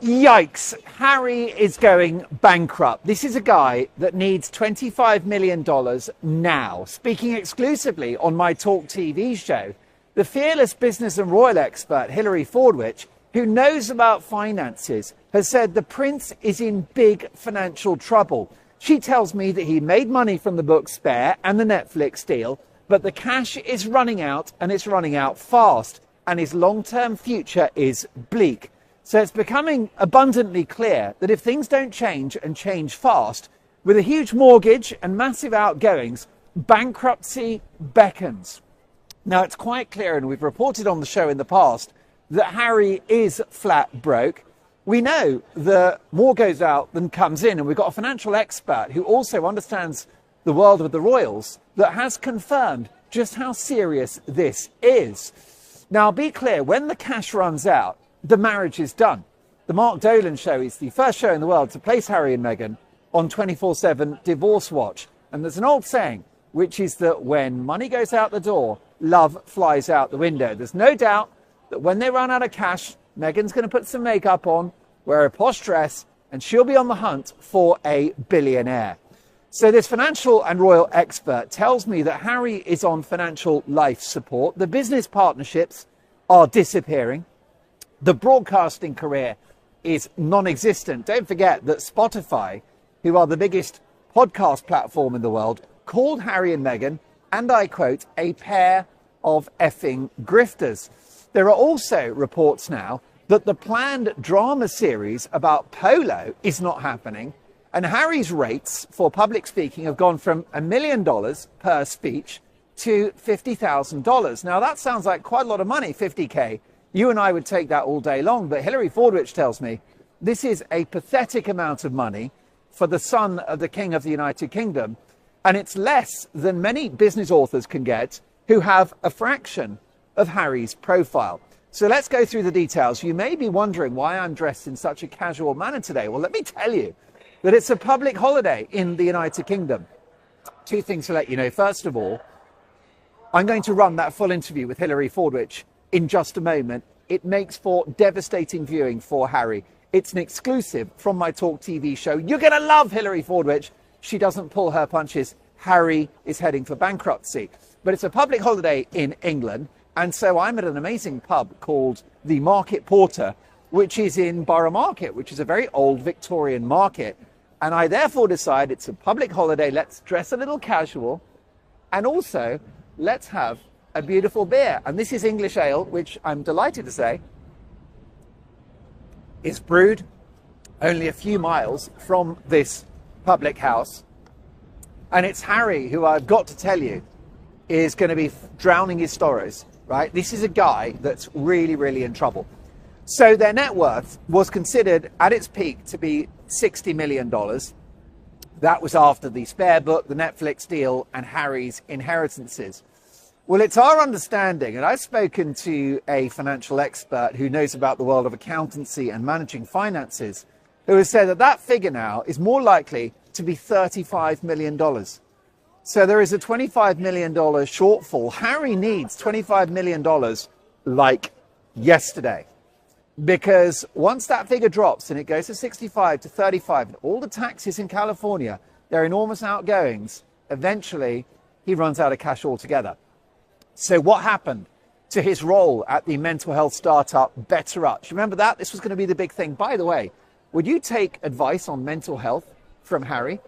Yikes, Harry is going bankrupt. This is a guy that needs $25 million now. Speaking exclusively on my Talk TV show, the fearless business and royal expert Hilary Fordwich, who knows about finances, has said the prince is in big financial trouble. She tells me that he made money from the book Spare and the Netflix deal, but the cash is running out, and it's running out fast, and his long-term future is bleak. So it's becoming abundantly clear that if things don't change and change fast, with a huge mortgage and massive outgoings, bankruptcy beckons. Now, it's quite clear, and we've reported on the show in the past, that Harry is flat broke. We know that more goes out than comes in, and we've got a financial expert who also understands the world of the royals that has confirmed just how serious this is. Now, be clear, when the cash runs out, the marriage is done. The Mark Dolan show is the first show in the world to place Harry and Meghan on 24/7 divorce watch. And there's an old saying, which is that when money goes out the door, love flies out the window. There's no doubt that when they run out of cash, Meghan's going to put some makeup on, wear a posh dress, and she'll be on the hunt for a billionaire. So this financial and royal expert tells me that Harry is on financial life support. The business partnerships are disappearing. The broadcasting career is non-existent. Don't forget that Spotify, who are the biggest podcast platform in the world, called Harry and Meghan, and I quote, a pair of effing grifters. There are also reports now that the planned drama series about polo is not happening, and Harry's rates for public speaking have gone from $1 million per speech to $50,000. Now, that sounds like quite a lot of money, 50K. You and I would take that all day long, but Hilary Fordwich tells me this is a pathetic amount of money for the son of the King of the United Kingdom, and it's less than many business authors can get who have a fraction of Harry's profile. So let's go through the details. You may be wondering why I'm dressed in such a casual manner today. Well, let me tell you that it's a public holiday in the United Kingdom. Two things to let you know. First of all, I'm going to run that full interview with Hilary Fordwich in just a moment. It makes for devastating viewing for Harry. It's an exclusive from my Talk TV show. You're going to love Hilary Fordwich. She doesn't pull her punches. Harry is heading for bankruptcy. But it's a public holiday in England, and so I'm at an amazing pub called the Market Porter, which is in Borough Market, which is a very old Victorian market. And I therefore decide it's a public holiday. Let's dress a little casual, and also let's have a beautiful beer. And this is English ale, which I'm delighted to say is brewed only a few miles from this public house. And it's Harry, who I've got to tell you is going to be drowning his sorrows, right? This is a guy that's really, really in trouble. So their net worth was considered at its peak to be $60 million. That was after the Spare book, the Netflix deal, and Harry's inheritances. Well, it's our understanding, and I've spoken to a financial expert who knows about the world of accountancy and managing finances, who has said that that figure now is more likely to be $35 million. So there is a $25 million shortfall. Harry needs $25 million like yesterday, because once that figure drops and it goes to 65 to 35, and all the taxes in California, their enormous outgoings, eventually he runs out of cash altogether. So what happened to his role at the mental health startup Better Up? Do you remember that? This was going to be the big thing. By the way, would you take advice on mental health from Harry?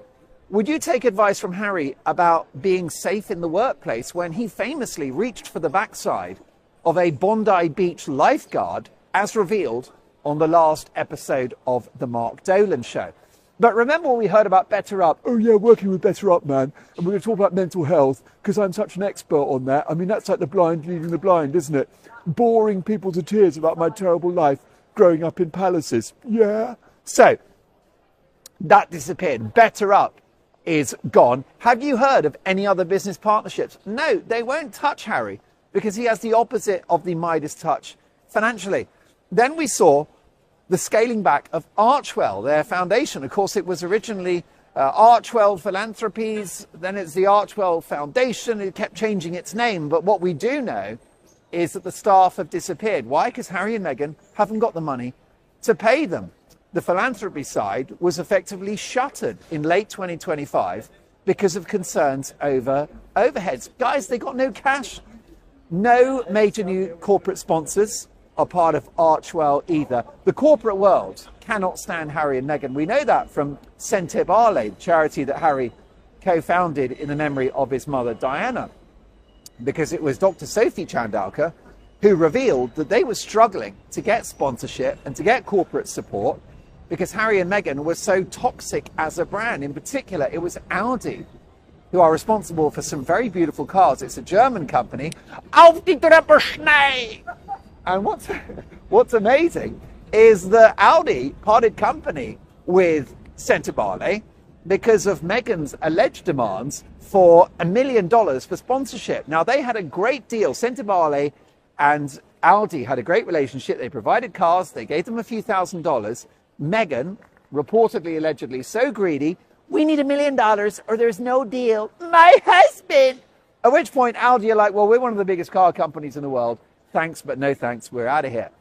Would you take advice from Harry about being safe in the workplace when he famously reached for the backside of a Bondi Beach lifeguard, as revealed on the last episode of the Mark Dolan show? But remember what we heard about Better Up? Oh yeah, working with Better Up, man. And we're going to talk about mental health because I'm such an expert on that. I mean, that's like the blind leading the blind, isn't it? Boring people to tears about my terrible life growing up in palaces. Yeah. So that disappeared. Better Up is gone. Have you heard of any other business partnerships? No, they won't touch Harry because he has the opposite of the Midas touch financially. Then we saw the scaling back of Archwell, their foundation. Of course, it was originally Archwell Philanthropies, then it's the Archwell Foundation. It kept changing its name. But what we do know is that the staff have disappeared. Why? Because Harry and Meghan haven't got the money to pay them. the philanthropy side was effectively shuttered in late 2025 because of concerns over overheads. Guys, they got no cash. No major new corporate sponsors are part of Archewell either. The corporate world cannot stand Harry and Meghan. We know that from setback, the charity that Harry co-founded in the memory of his mother Diana, because it was Dr. Sophie Chandauka who revealed that they were struggling to get sponsorship and to get corporate support because Harry and Meghan were so toxic as a brand. In particular, it was Audi who are responsible for some very beautiful cars. It's a German company. And what's amazing is that Audi parted company with setback because of Meghan's alleged demands for $1 million for sponsorship. Now, they had a great deal. Setback and Audi had a great relationship. They provided cars. They gave them a few $1,000s. Meghan, reportedly, allegedly, so greedy, we need $1 million or there's no deal. My husband. At which point Audi are like, well, we're one of the biggest car companies in the world. Thanks, but no thanks. We're out of here.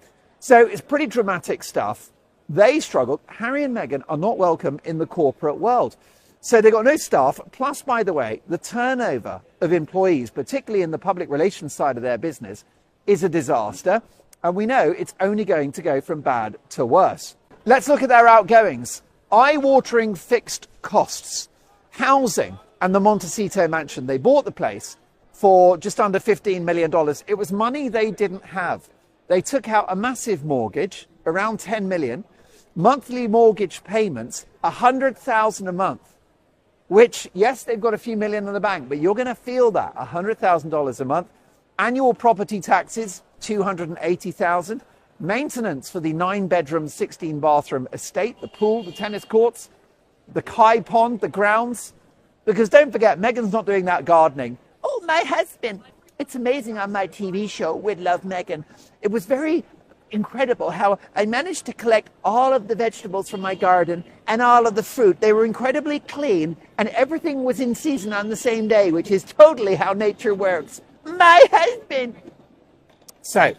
So it's pretty dramatic stuff. They struggled. Harry and Meghan are not welcome in the corporate world. So they've got no staff. Plus, by the way, the turnover of employees, particularly in the public relations side of their business, is a disaster. And we know it's only going to go from bad to worse. Let's look at their outgoings. Eye-watering fixed costs. Housing and the Montecito mansion. They bought the place for just under $15 million. It was money they didn't have. They took out a massive mortgage, around $10 million. Monthly mortgage payments, $100,000 a month. Which, yes, they've got a few million in the bank, but you're going to feel that, $100,000 a month. Annual property taxes, $280,000. Maintenance for the 9-bedroom, 16-bathroom estate, the pool, the tennis courts, the Kai pond, the grounds. Because don't forget, Meghan's not doing that gardening. Oh, my husband. It's amazing on my TV show, With Love, Meghan. It was very incredible how I managed to collect all of the vegetables from my garden and all of the fruit. They were incredibly clean and everything was in season on the same day, which is totally how nature works. My husband. So,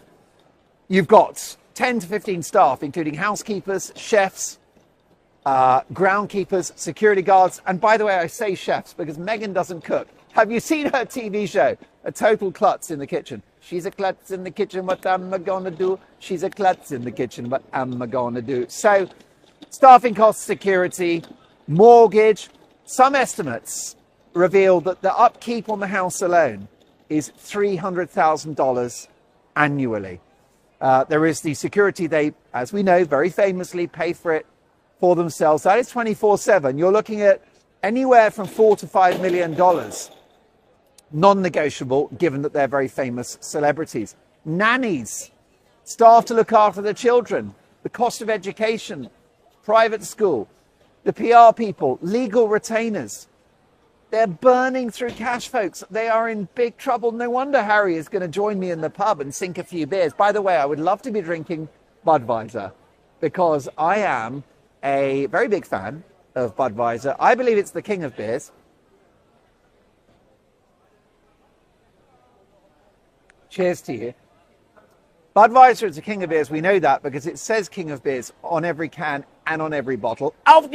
you've got 10 to 15 staff, including housekeepers, chefs, groundkeepers, security guards. And by the way, I say chefs because Meghan doesn't cook. Have you seen her TV show? A total klutz in the kitchen. She's a klutz in the kitchen, what am I gonna do? She's a klutz in the kitchen, what am I gonna do? So, staffing costs, security, mortgage. Some estimates reveal that the upkeep on the house alone is $300,000 annually. There is the security. They, as we know, very famously pay for it for themselves. That is 24/7. You're looking at anywhere from $4 to $5 million. Non-negotiable, given that they're very famous celebrities. Nannies, staff to look after the children, the cost of education, private school, the PR people, legal retainers. They're burning through cash, folks. They are in big trouble. No wonder Harry is going to join me in the pub and sink a few beers. By the way, I would love to be drinking Budweiser because I am a very big fan of Budweiser. I believe it's the king of beers. Cheers to you. Budweiser is the king of beers. We know that because it says king of beers on every can and on every bottle. But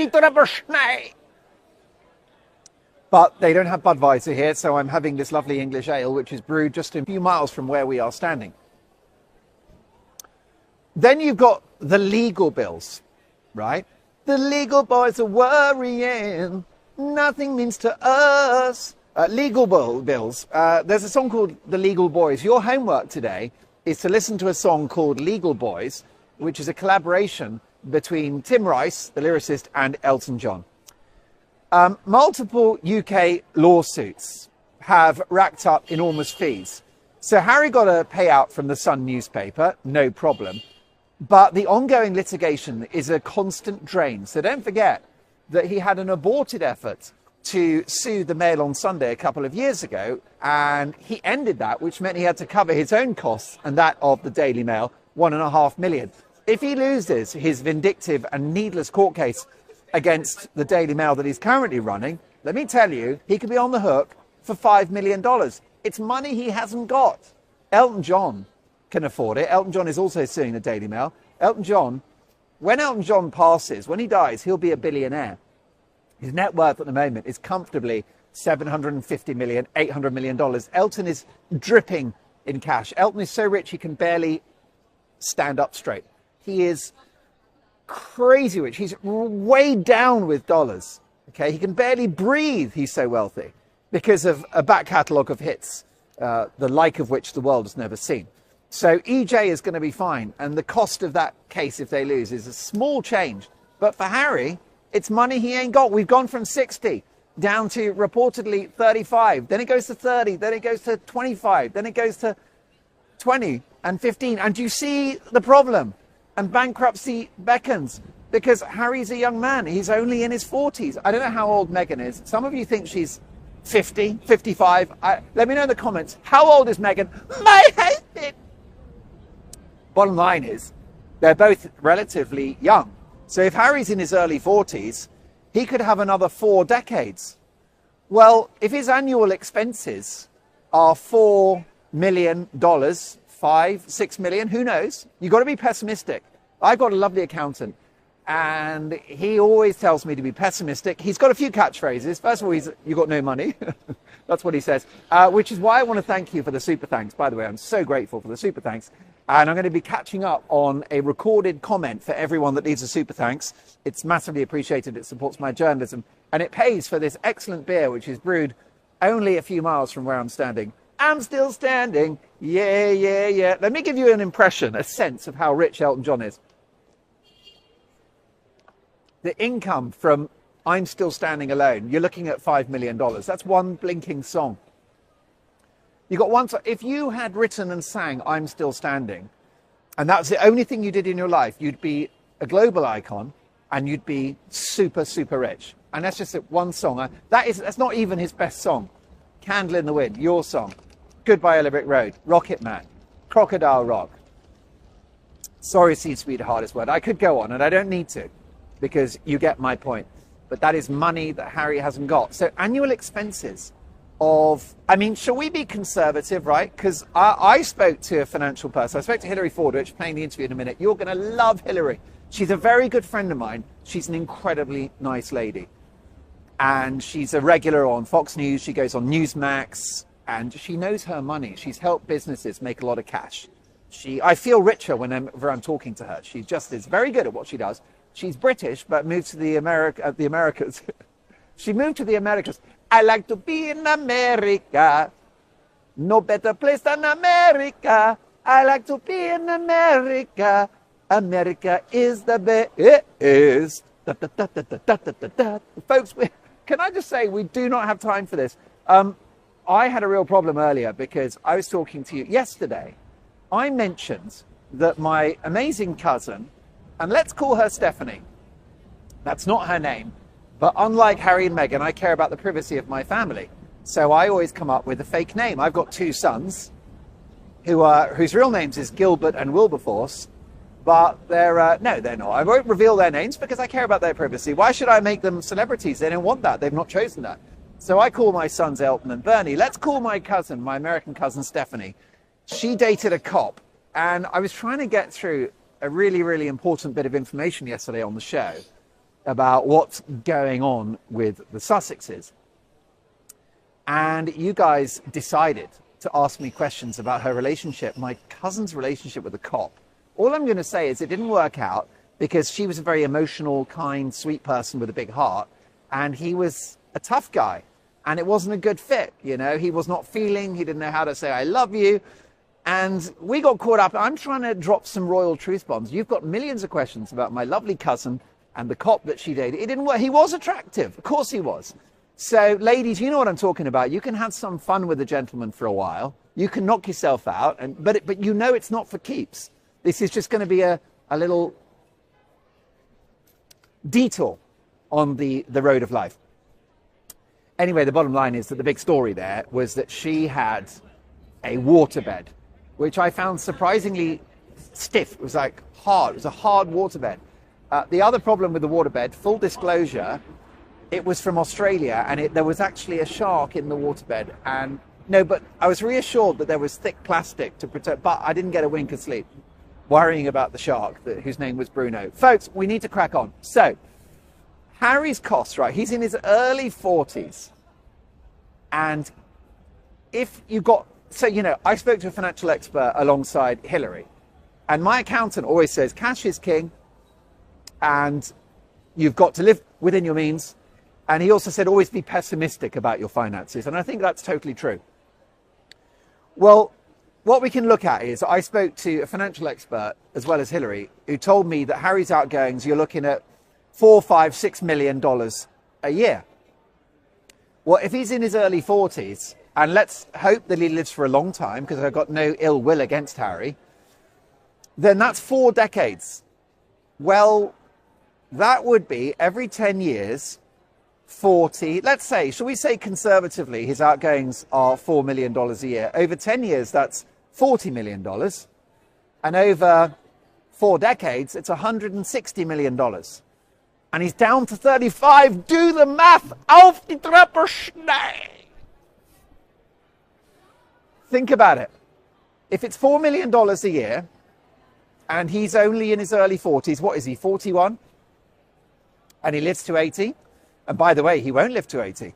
they don't have Budweiser here, so I'm having this lovely English ale, which is brewed just a few miles from where we are standing. Then you've got the legal bills, right? The legal boys are worrying. Nothing means to us. Legal bills. There's a song called The Legal Boys. Your homework today is to listen to a song called Legal Boys, which is a collaboration between Tim Rice, the lyricist, and Elton John. Multiple UK lawsuits have racked up enormous fees. So Harry got a payout from the Sun newspaper, no problem. But the ongoing litigation is a constant drain. So don't forget that he had an aborted effort to sue the Mail on Sunday a couple of years ago, and he ended that, which meant he had to cover his own costs and that of the Daily Mail, $1.5 million. If he loses his vindictive and needless court case against the Daily Mail that he's currently running, let me tell you, he could be on the hook for $5 million. It's money he hasn't got. Elton John can afford it. Elton John is also suing the Daily Mail. Elton John when Elton John passes, when he dies, he'll be a billionaire. His net worth at the moment is comfortably $750 million, $800 million. Elton is dripping in cash. Elton is so rich he can barely stand up straight. He is crazy rich. He's weighed down with dollars. Okay, he can barely breathe. He's so wealthy because of a back catalogue of hits, the like of which the world has never seen. So EJ is going to be fine. And the cost of that case, if they lose, is a small change. But for Harry, it's money he ain't got. We've gone from 60 down to reportedly 35. Then it goes to 30. Then it goes to 25. Then it goes to 20 and 15. And do you see the problem? And bankruptcy beckons because Harry's a young man. He's only in his 40s. I don't know how old Meghan is. Some of you think she's 50, 55. Let me know in the comments. How old is Meghan? My husband. Bottom line is they're both relatively young. So if Harry's in his early 40s, he could have another 4 decades. Well, if his annual expenses are $4 million, 5, 6 million, who knows? You've got to be pessimistic. I've got a lovely accountant and he always tells me to be pessimistic. He's got a few catchphrases. First of all, you've got no money. That's what he says, which is why I want to thank you for the super thanks. By the way, I'm so grateful for the super thanks. And I'm going to be catching up on a recorded comment for everyone that needs a super thanks. It's massively appreciated. It supports my journalism. And it pays for this excellent beer, which is brewed only a few miles from where I'm standing. I'm still standing. Yeah, yeah, yeah. Let me give you an impression, a sense of how rich Elton John is. The income from I'm Still Standing Alone, you're looking at $5 million. That's one blinking song. You got one. If you had written and sang I'm Still Standing, and that's the only thing you did in your life, you'd be a global icon and you'd be super, super rich. And that's just one song. That's not even his best song. Candle in the Wind, your song. Goodbye Yellow Brick Road, Rocket Man, Crocodile Rock. Sorry seems to be the hardest word. I could go on and I don't need to because you get my point. But that is money that Harry hasn't got. So annual expenses of, I mean, shall we be conservative, right? Because I spoke to a financial person. I spoke to Hillary Ford, which playing the interview in a minute. You're going to love Hillary. She's a very good friend of mine. She's an incredibly nice lady. And she's a regular on Fox News. She goes on Newsmax and she knows her money. She's helped businesses make a lot of cash. I feel richer whenever I'm talking to her. She just is very good at what she does. She's British, but moved to the Americas. She moved to the Americas. I like to be in America. No better place than America. I like to be in America. America is the best. Da, da, da, da, da, da, da, da. Folks, can I just say we do not have time for this. I had a real problem earlier because I was talking to you yesterday. I mentioned that my amazing cousin, and let's call her Stephanie. That's not her name. But unlike Harry and Meghan, I care about the privacy of my family. So I always come up with a fake name. I've got 2 sons whose real names is Gilbert and Wilberforce. But they're not. I won't reveal their names because I care about their privacy. Why should I make them celebrities? They don't want that. They've not chosen that. So I call my sons Elton and Bernie. Let's call my cousin, my American cousin Stephanie. She dated a cop. And I was trying to get through a really, really important bit of information yesterday on the show about what's going on with the Sussexes. And you guys decided to ask me questions about her relationship, my cousin's relationship with the cop. All I'm going to say is it didn't work out because she was a very emotional, kind, sweet person with a big heart. And he was a tough guy. And it wasn't a good fit. You know, he was not feeling, he didn't know how to say, I love you. And we got caught up. I'm trying to drop some royal truth bombs. You've got millions of questions about my lovely cousin and the cop that she dated. It didn't work. He was attractive. Of course he was. So, ladies, you know what I'm talking about. You can have some fun with a gentleman for a while. You can knock yourself out. But you know it's not for keeps. This is just going to be a little detour on the road of life. Anyway, the bottom line is that the big story there was that she had a waterbed, which I found surprisingly stiff. It was like hard. It was a hard waterbed. The other problem with the waterbed, full disclosure, it was from Australia and there was actually a shark in the waterbed. And no, but I was reassured that there was thick plastic to protect, but I didn't get a wink of sleep. worrying about the shark whose name was Bruno. Folks, we need to crack on. So, Harry's costs, right? He's in his early 40s. And if you got, so, you know, I spoke to a financial expert alongside Hillary. And my accountant always says, cash is king. And you've got to live within your means. And he also said, always be pessimistic about your finances. And I think that's totally true. Well, what we can look at is, I spoke to a financial expert as well as Hillary, who told me that Harry's outgoings, you're looking at $4, $5, $6 million a year. Well, if he's in his early 40s, and let's hope that he lives for a long time, because I've got no ill will against Harry, then that's 4 decades. Well, that would be every 10 years, 40, let's say, shall we say conservatively, his outgoings are $4 million a year. Over 10 years, that's $40 million. And over 4 decades, it's $160 million. And he's down to 35. Do the math. Auf die Treppe schnell. Think about it. If it's $4 million a year, and he's only in his early 40s, what is he, 41? And he lives to 80. And by the way, he won't live to 80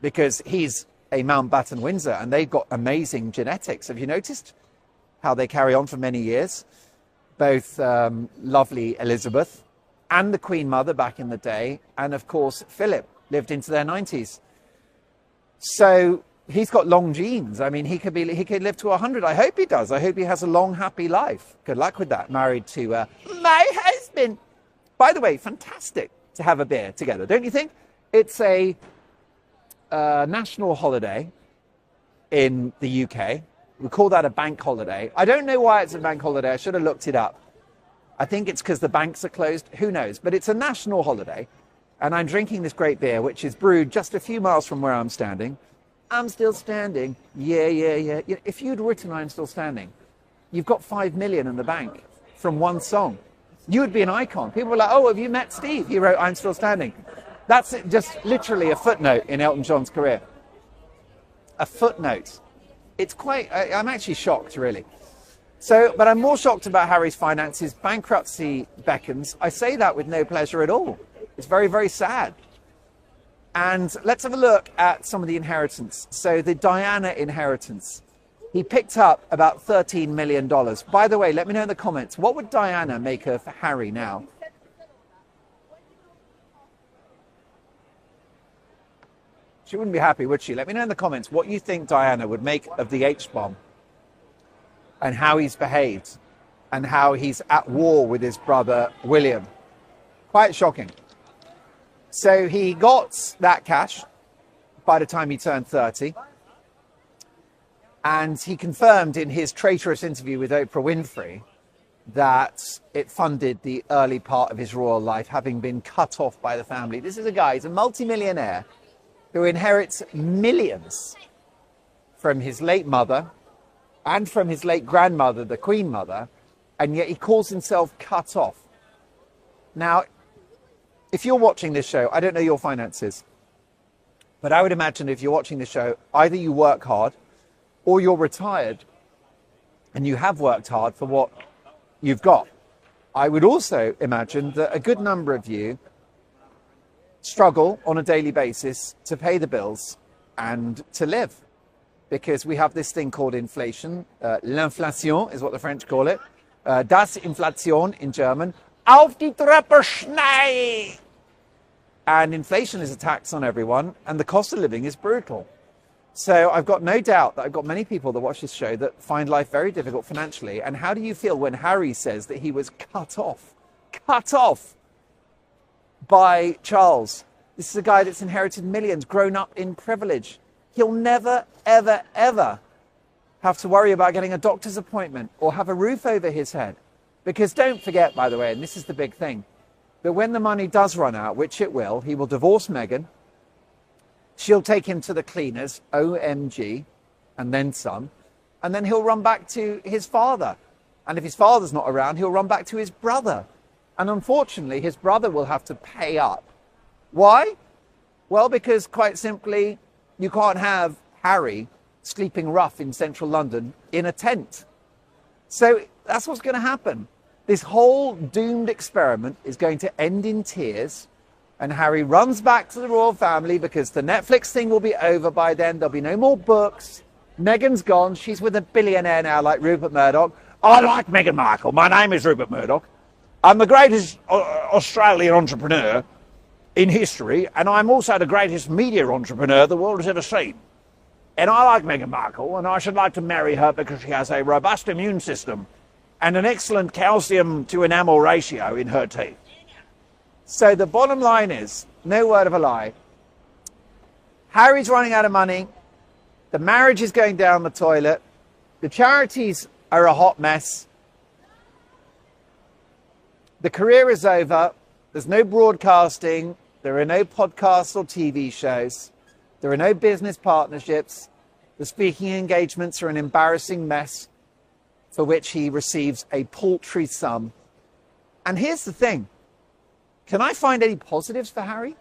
because he's a Mountbatten Windsor and they've got amazing genetics. Have you noticed how they carry on for many years? Both lovely Elizabeth and the Queen Mother back in the day. And of course, Philip lived into their 90s. So he's got long genes. I mean, he could live to 100. I hope he does. I hope he has a long, happy life. Good luck with that. Married to my husband. By the way, fantastic to have a beer together, don't you think? It's a national holiday in the UK. We call that a bank holiday. I don't know why it's a bank holiday. I should have looked it up. I think it's because the banks are closed. Who knows? But it's a national holiday. And I'm drinking this great beer, which is brewed just a few miles from where I'm standing. I'm still standing. Yeah. If you'd written I'm still standing, you've got 5 million in the bank from one song. You would be an icon. People were like, oh, have you met Steve? He wrote I'm Still Standing. That's just literally a footnote in Elton John's career. A footnote. It's quite, I'm actually shocked, really. So, but I'm more shocked about Harry's finances. Bankruptcy beckons. I say that with no pleasure at all. It's very, very sad. And let's have a look at some of the inheritance. So the Diana inheritance. He picked up about $13 million. By the way, let me know in the comments, what would Diana make of Harry now? She wouldn't be happy, would she? Let me know in the comments what you think Diana would make of the H-bomb and how he's behaved and how he's at war with his brother, William. Quite shocking. So he got that cash by the time he turned 30. And he confirmed in his traitorous interview with Oprah Winfrey that it funded the early part of his royal life, having been cut off by the family. This is a guy, he's a multimillionaire who inherits millions from his late mother and from his late grandmother, the Queen Mother, and yet he calls himself cut off. Now, if you're watching this show, I don't know your finances, but I would imagine if you're watching this show, either you work hard or you're retired and you have worked hard for what you've got. I would also imagine that a good number of you struggle on a daily basis to pay the bills and to live, because we have this thing called inflation. L'inflation is what the French call it. Das Inflation in German. Auf die Treppe schnell! And inflation is a tax on everyone, and the cost of living is brutal. So I've got no doubt that I've got many people that watch this show that find life very difficult financially. And how do you feel when Harry says that he was cut off by Charles? This is a guy that's inherited millions, grown up in privilege. He'll never, ever, ever have to worry about getting a doctor's appointment or have a roof over his head. Because don't forget, by the way, and this is the big thing, that when the money does run out, which it will, he will divorce Meghan. She'll take him to the cleaners, OMG, and then some. And then he'll run back to his father. And if his father's not around, he'll run back to his brother. And unfortunately, his brother will have to pay up. Why? Well, because quite simply, you can't have Harry sleeping rough in central London in a tent. So that's what's going to happen. This whole doomed experiment is going to end in tears, and Harry runs back to the royal family because the Netflix thing will be over by then. There'll be no more books. Meghan's gone. She's with a billionaire now like Rupert Murdoch. I like Meghan Markle. My name is Rupert Murdoch. I'm the greatest Australian entrepreneur in history, and I'm also the greatest media entrepreneur the world has ever seen. And I like Meghan Markle, and I should like to marry her because she has a robust immune system and an excellent calcium to enamel ratio in her teeth. So the bottom line is, no word of a lie, Harry's running out of money, the marriage is going down the toilet, the charities are a hot mess, the career is over, there's no broadcasting, there are no podcasts or TV shows, there are no business partnerships, the speaking engagements are an embarrassing mess for which he receives a paltry sum. And here's the thing, can I find any positives for Harry?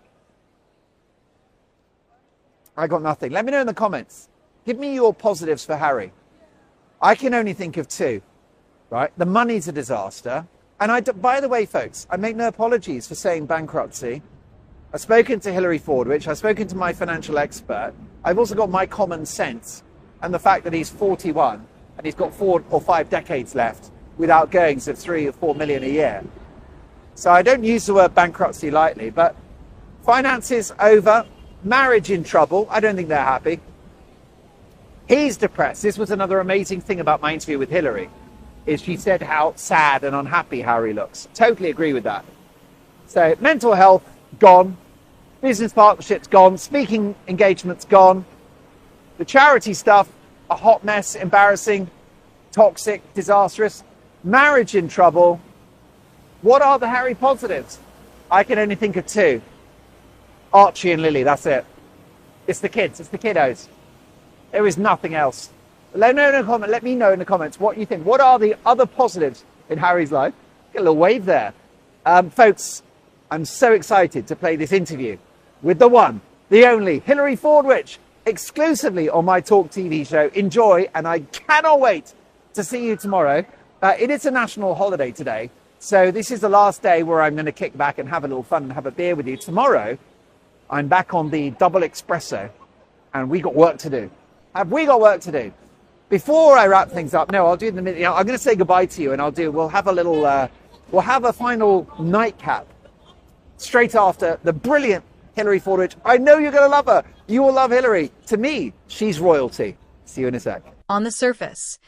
I got nothing. Let me know in the comments. Give me your positives for Harry. I can only think of two, right? The money's a disaster. And by the way, folks, I make no apologies for saying bankruptcy. I've spoken to Hilary Fordwich. I've spoken to my financial expert. I've also got my common sense and the fact that he's 41 and he's got 4 or 5 decades left with outgoings of 3 or 4 million a year. So I don't use the word bankruptcy lightly, but finances over, marriage in trouble. I don't think they're happy. He's depressed. This was another amazing thing about my interview with Hilary, is she said how sad and unhappy Harry looks. Totally agree with that. So mental health, gone. Business partnerships, gone. Speaking engagements, gone. The charity stuff, a hot mess, embarrassing, toxic, disastrous. Marriage in trouble. What are the Harry positives? I can only think of 2. Archie and Lily, that's it. It's the kids, it's the kiddos. There is nothing else. Let me know in the comments what you think. What are the other positives in Harry's life? Get a little wave there. Folks, I'm so excited to play this interview with the one, the only, Hilary Fordwich, exclusively on my Talk TV show. Enjoy, and I cannot wait to see you tomorrow. It is a national holiday today, so this is the last day where I'm going to kick back and have a little fun and have a beer with you. Tomorrow, I'm back on the double espresso, and we got work to do. Have we got work to do? Before I wrap things up, no, I'll do it in the minute. You know, I'm going to say goodbye to you, and we'll have a little, we'll have a final nightcap straight after the brilliant Hilary Fordwich. I know you're going to love her. You will love Hilary. To me, she's royalty. See you in a sec. On the surface,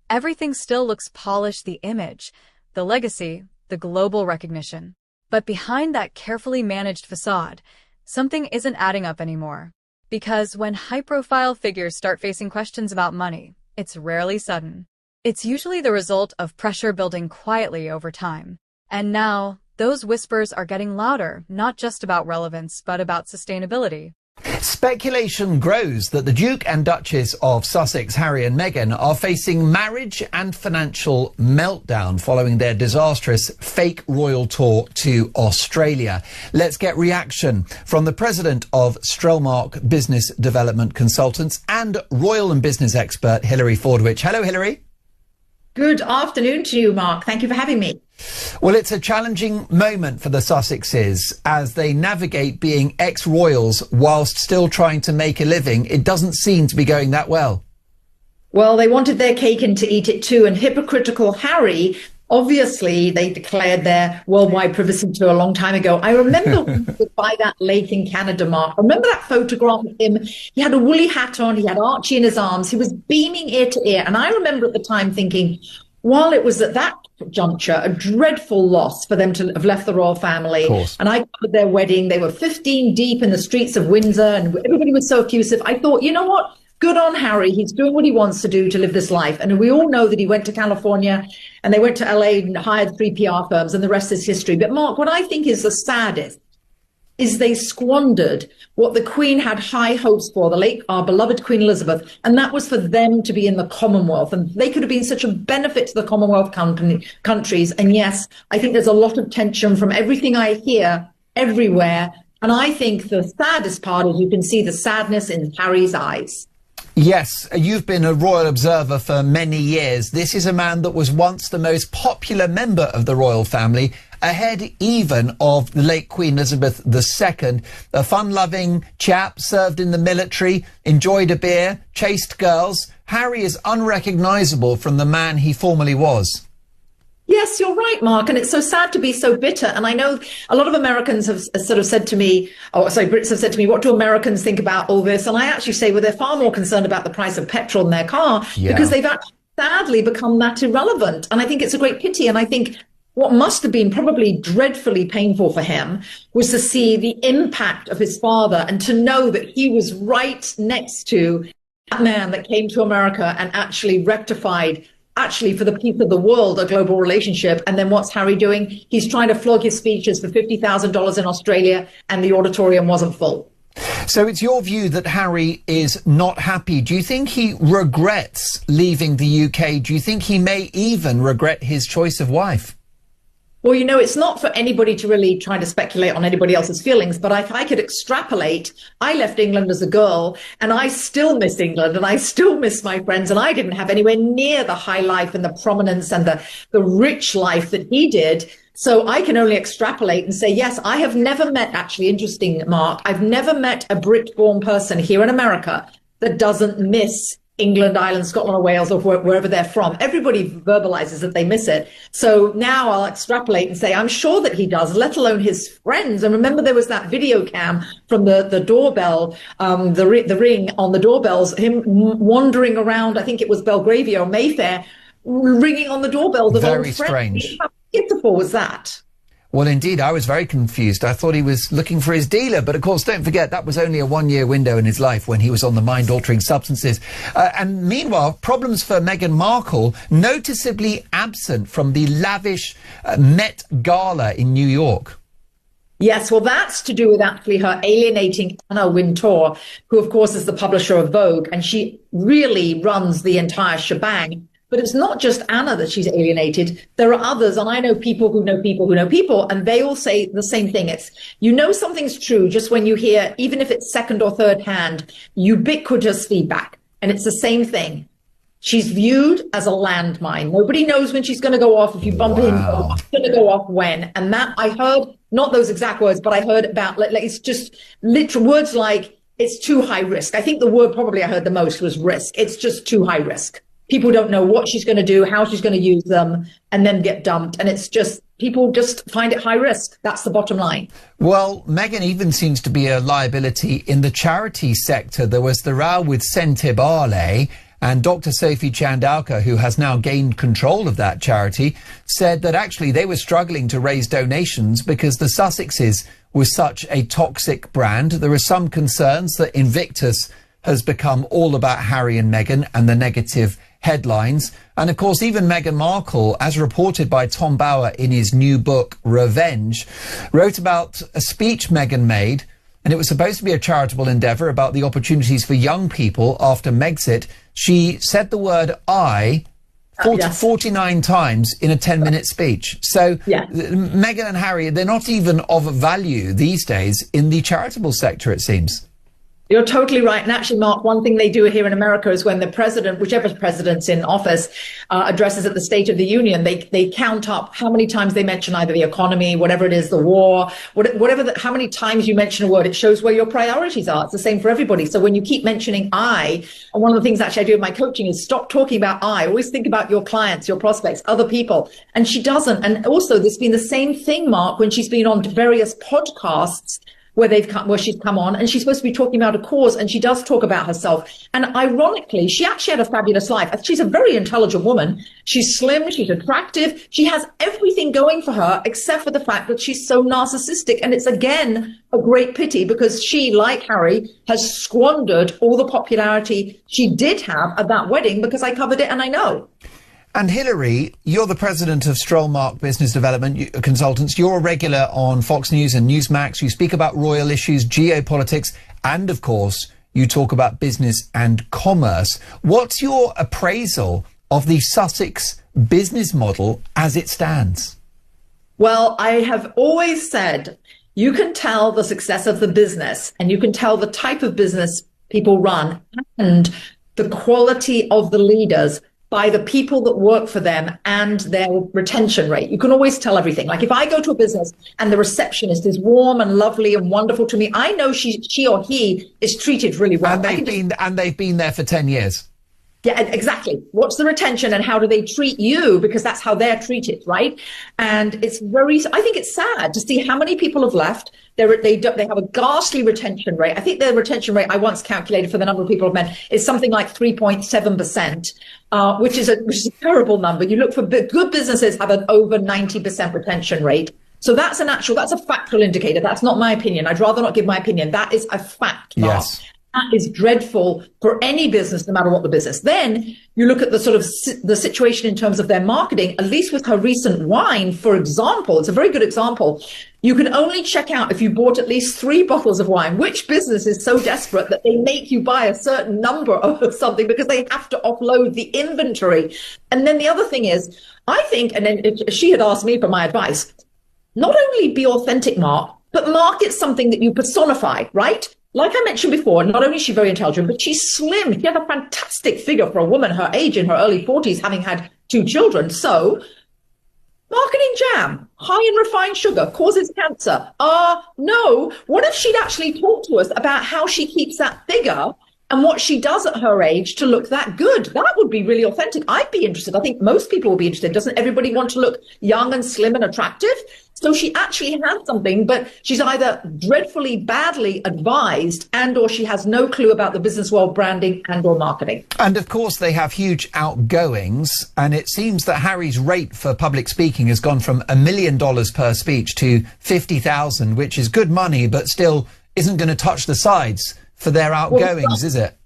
everything still looks polished: the image, the legacy, the global recognition. But behind that carefully managed facade, something isn't adding up anymore. Because when high-profile figures start facing questions about money, it's rarely sudden. It's usually the result of pressure building quietly over time. And now, those whispers are getting louder, not just about relevance, but about sustainability. Speculation grows that the Duke and Duchess of Sussex, Harry and Meghan, are facing marriage and financial meltdown following their disastrous fake royal tour to Australia. Let's get reaction from the president of Strellmark Business Development Consultants and royal and business expert Hilary Fordwich. Hello, Hilary. Good afternoon to you, Mark. Thank you for having me. Well, it's a challenging moment for the Sussexes as they navigate being ex-royals whilst still trying to make a living. It doesn't seem to be going that well. Well, they wanted their cake and to eat it too. And hypocritical Harry, obviously, they declared their worldwide privacy tour a long time ago. I remember when he was by that lake in Canada, Mark. I remember that photograph of him. He had a woolly hat on. He had Archie in his arms. He was beaming ear to ear. And I remember at the time thinking, while it was at that juncture a dreadful loss for them to have left the royal family, and I covered their wedding, they were 15 deep in the streets of Windsor and everybody was so effusive, I thought, you know what, good on Harry, he's doing what he wants to do to live this life. And we all know that he went to California and they went to LA and hired 3 PR firms, and the rest is history. But Mark, what I think is the saddest is they squandered what the Queen had high hopes for, our beloved Queen Elizabeth, and that was for them to be in the Commonwealth. And they could have been such a benefit to the Commonwealth countries. And yes, I think there's a lot of tension from everything I hear everywhere. And I think the saddest part is you can see the sadness in Harry's eyes. Yes, you've been a royal observer for many years. This is a man that was once the most popular member of the royal family, ahead even of the late Queen Elizabeth II. A fun-loving chap, served in the military, enjoyed a beer, chased girls. Harry is unrecognisable from the man he formerly was. Yes, you're right, Mark. And it's so sad to be so bitter. And I know a lot of Americans have sort of said to me, Brits have said to me, what do Americans think about all this? And I actually say, well, they're far more concerned about the price of petrol in their car because they've actually sadly become that irrelevant. And I think it's a great pity. And I think what must have been probably dreadfully painful for him was to see the impact of his father and to know that he was right next to that man that came to America and actually rectified, actually for the peace of the world, a global relationship. And then what's Harry doing? He's trying to flog his speeches for $50,000 in Australia, and the auditorium wasn't full. So it's your view that Harry is not happy. Do you think he regrets leaving the UK? Do you think he may even regret his choice of wife? Well, you know, it's not for anybody to really try to speculate on anybody else's feelings, but if I could extrapolate, I left England as a girl and I still miss England and I still miss my friends, and I didn't have anywhere near the high life and the prominence and the rich life that he did. So I can only extrapolate and say, yes, I have never met, actually interesting, Mark, I've never met a Brit-born person here in America that doesn't miss England, Ireland, Scotland or Wales or wherever they're from. Everybody verbalizes that they miss it. So now I'll extrapolate and say, I'm sure that he does, let alone his friends. And remember, there was that video cam from the doorbell, the ring on the doorbells, him wandering around, I think it was Belgravia or Mayfair, ringing on the doorbells of Very old friends. strange. How pitiful was that? Well, indeed, I was very confused. I thought he was looking for his dealer. But of course, don't forget, that was only a one-year window in his life when he was on the mind-altering substances. And meanwhile, problems for Meghan Markle, noticeably absent from the lavish Met Gala in New York. Yes, well, that's to do with actually her alienating Anna Wintour, who, of course, is the publisher of Vogue, and she really runs the entire shebang. But it's not just Anna that she's alienated. There are others, and I know people who know people who know people, and they all say the same thing. It's, you know, something's true just when you hear, even if it's second or third hand, ubiquitous feedback. And it's the same thing. She's viewed as a landmine. Nobody knows when she's going to go off. If you bump into she's going to go off when. And that, I heard, not those exact words, but I heard about, like it's just literal words like, it's too high risk. I think the word probably I heard the most was risk. It's just too high risk. People don't know what she's going to do, how she's going to use them, and then get dumped. And it's just, people just find it high risk. That's the bottom line. Well, Meghan even seems to be a liability in the charity sector. There was the row with Sentebale, and Dr. Sophie Chandauka, who has now gained control of that charity, said that actually they were struggling to raise donations because the Sussexes was such a toxic brand. There are some concerns that Invictus has become all about Harry and Meghan and the negative headlines. And of course, even Meghan Markle, as reported by Tom Bauer in his new book, Revenge, wrote about a speech Meghan made, and it was supposed to be a charitable endeavour about the opportunities for young people after Megxit. She said the word I 49 times in a 10-minute speech. So Meghan and Harry, they're not even of value these days in the charitable sector, it seems. You're totally right. And actually, Mark, one thing they do here in America is when the president, whichever president's in office, addresses at the State of the Union, they count up how many times they mention either the economy, whatever it is, the war, how many times you mention a word. It shows where your priorities are. It's the same for everybody. So when you keep mentioning I, and one of the things actually I do in my coaching is stop talking about I. Always think about your clients, your prospects, other people. And she doesn't. And also, there's been the same thing, Mark, when she's been on various podcasts where she's come on, and she's supposed to be talking about a cause, and she does talk about herself. And ironically, she actually had a fabulous life. She's a very intelligent woman. She's slim, she's attractive, she has everything going for her, except for the fact that she's so narcissistic. And it's, again, a great pity, because she, like Harry, has squandered all the popularity she did have at that wedding, because I covered it and I know. And Hilary, you're the president of Strollmark Business Development Consultants. You're a regular on Fox News and Newsmax. You speak about royal issues, geopolitics, and of course, you talk about business and commerce. What's your appraisal of the Sussex business model as it stands? Well, I have always said you can tell the success of the business, and you can tell the type of business people run, and the quality of the leaders by the people that work for them and their retention rate. You can always tell everything. Like if I go to a business and the receptionist is warm and lovely and wonderful to me, I know she or he is treated really well. And they've been there for 10 years. Yeah, exactly. What's the retention and how do they treat you? Because that's how they're treated, right? And I think it's sad to see how many people have left. They have a ghastly retention rate. I think their retention rate, I once calculated for the number of people I've met, is something like 3.7%, which is a terrible number. You look for good businesses have an over 90% retention rate. So that's a factual indicator. That's not my opinion. I'd rather not give my opinion. That is a fact, Mark. Yes. That is dreadful for any business, no matter what the business. Then you look at the sort of the situation in terms of their marketing, at least with her recent wine, for example. It's a very good example. You can only check out if you bought at least 3 bottles of wine. Which business is so desperate that they make you buy a certain number of something because they have to offload the inventory? And then the other thing is, I think, and then she had asked me for my advice, not only be authentic, Mark, but market something that you personify, right? Like I mentioned before, not only is she very intelligent, but she's slim. She has a fantastic figure for a woman her age, in her early 40s, having had 2 children. So, marketing jam, high in refined sugar, causes cancer. No. What if she'd actually talked to us about how she keeps that figure and what she does at her age to look that good? That would be really authentic. I'd be interested. I think most people will be interested. Doesn't everybody want to look young and slim and attractive? So she actually has something, but she's either dreadfully badly advised and or she has no clue about the business world, branding and or marketing. And of course they have huge outgoings, and it seems that Harry's rate for public speaking has gone from $1 million per speech to 50,000, which is good money, but still isn't going to touch the sides for their outgoings, is it?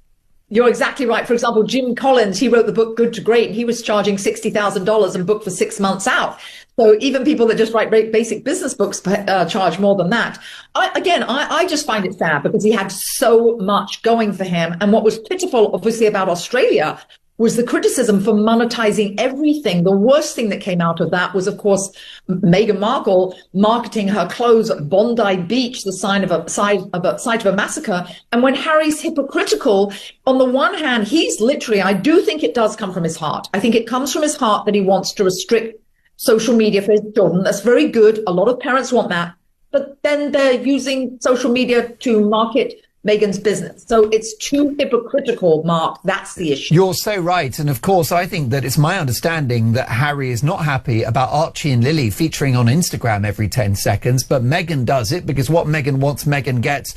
You're exactly right. For example, Jim Collins, he wrote the book Good to Great, and he was charging $60,000 and booked for 6 months out. So even people that just write basic business books charge more than that. I just find it sad because he had so much going for him. And what was pitiful, obviously, about Australia was the criticism for monetizing everything. The worst thing that came out of that was, of course, Meghan Markle marketing her clothes at Bondi Beach, the site of a massacre. And when Harry's hypocritical, on the one hand, he's literally, I do think it does come from his heart. I think it comes from his heart that he wants to restrict social media for his children. That's very good. A lot of parents want that. But then they're using social media to market Meghan's business. So it's too hypocritical, Mark. That's the issue. You're so right. And of course, I think that it's my understanding that Harry is not happy about Archie and Lily featuring on Instagram every 10 seconds, but Meghan does it because what Meghan wants, Meghan gets.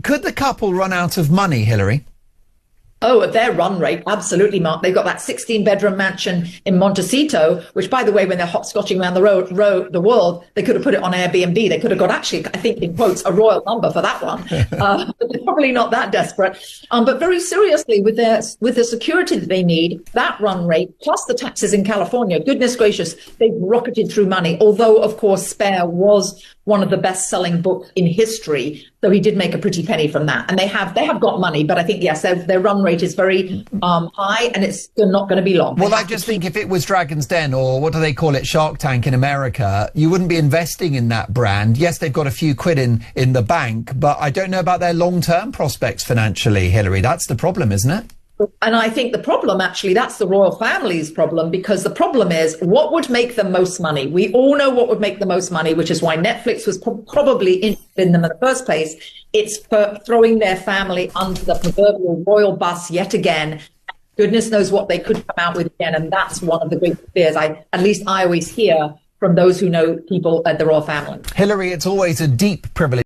Could the couple run out of money, Hillary? Oh, at their run rate, absolutely, Mark. They've got that 16-bedroom mansion in Montecito, which, by the way, when they're hopscotching around the world, they could have put it on Airbnb. They could have got, actually, I think, in quotes, a royal number for that one. But they're probably not that desperate. But very seriously, with the security that they need, that run rate, plus the taxes in California, goodness gracious, they've rocketed through money. Although, of course, Spare was one of the best-selling books in history. So he did make a pretty penny from that. And they have got money, but I think, yes, their run rate is very high, and it's not going to be long. Well, I just think if it was Dragon's Den, or what do they call it, Shark Tank in America, you wouldn't be investing in that brand. Yes, they've got a few quid in the bank, but I don't know about their long-term prospects financially, Hillary. That's the problem, isn't it? And I think the problem, actually, that's the royal family's problem, because the problem is what would make the most money. We all know what would make the most money, which is why Netflix was probably interested in them in the first place. It's for throwing their family under the proverbial royal bus yet again. Goodness knows what they could come out with again. And that's one of the great fears at least I always hear from those who know people at the royal family. Hillary, it's always a deep privilege